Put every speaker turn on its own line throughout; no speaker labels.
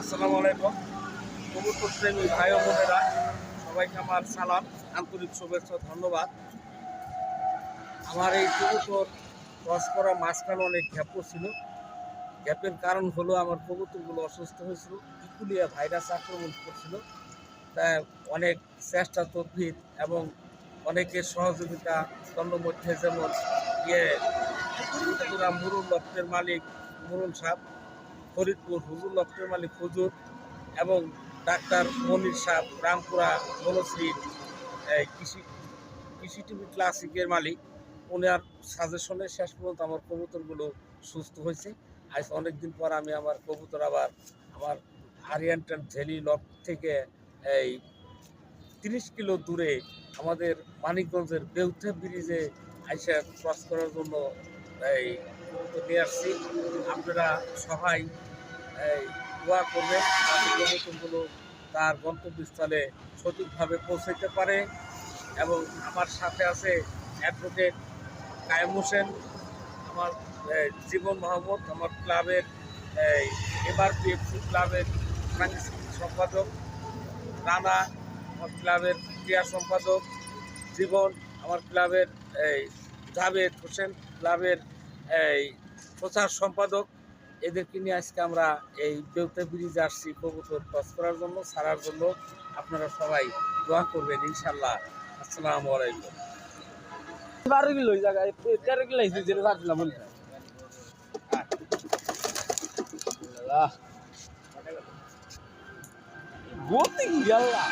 আসসালামু আলাইকুম। কবুতর প্রেমী ভাই ও বোনেরা, সবাইকে আমার সালাম, আন্তরিক শুভেচ্ছা, ধন্যবাদ। আমার এই কবুতর ক্রস করা মাঝখানে অনেক গ্যাপ ছিল। গ্যাপের কারণ হলো আমার কবুতরগুলো অসুস্থ হয়েছিল, ইকুলিয়া ভাইরাস আক্রমণ করছিল। তাই অনেক চেষ্টা তদবির এবং অনেকের সহযোগিতা মধ্যে, যেমন মুরুল লফটের মালিক মুরুল সাহেব, ফরিদপুর হুজুর লফটের মালিক হুজুর এবং ডাক্তার মনির সাহ, রামপুরা বনশ্রী কৃষি কৃষি টিভি ক্লাসিকের মালিক, ওনার সাজেশনে শেষ পর্যন্ত আমার কবুতরগুলো সুস্থ হয়েছে। আজ অনেকদিন পর আমি আমার কবুতর আবার আমার আরিয়ান্টাল ভ্যালি লফট থেকে এই 30 কিলো দূরে আমাদের মানিকগঞ্জের বেউথা ব্রিজে আইসা ক্রস করার জন্য এই কবুতর নিয়ে আসছি। আপনারা সবাই এই দোয়া করবেন কবুতরগুলো তার গন্তব্যস্থলে সঠিকভাবে পৌঁছাতে পারে। এবং আমার সাথে আছে অ্যাডভোকেট কায়েম হোসেন, আমার জীবন মোহাম্মদ, আমার ক্লাবের এমআরপিএফসি ক্লাবের সাংস্কৃতিক সম্পাদক, রানা আমার ক্লাবের ক্রীড়া সম্পাদক, জীবন আমার ক্লাবের জাভেদ হোসেন ক্লাবের প্রচার সম্পাদক। এদেরকে নিয়ে আজকে আমরা এই বেউতা ব্রিজে আসছি কবুতর ক্রস করার জন্য, ছাড়ার জন্য। আপনারা সবাই দোয়া করবেন ইনশাল্লাহ। আসসালামু আলাইকুম।
12 কিলো জায়গায় 13 কিলো হয়েছে, যেটা ভাবছিলাম মনে হয়। গতি গেলা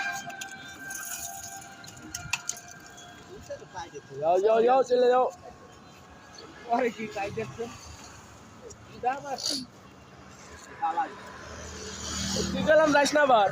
যাও চলে যাও।
পরে কি তাই দেখছেন?
তুই গেলাম যাইস না আবার।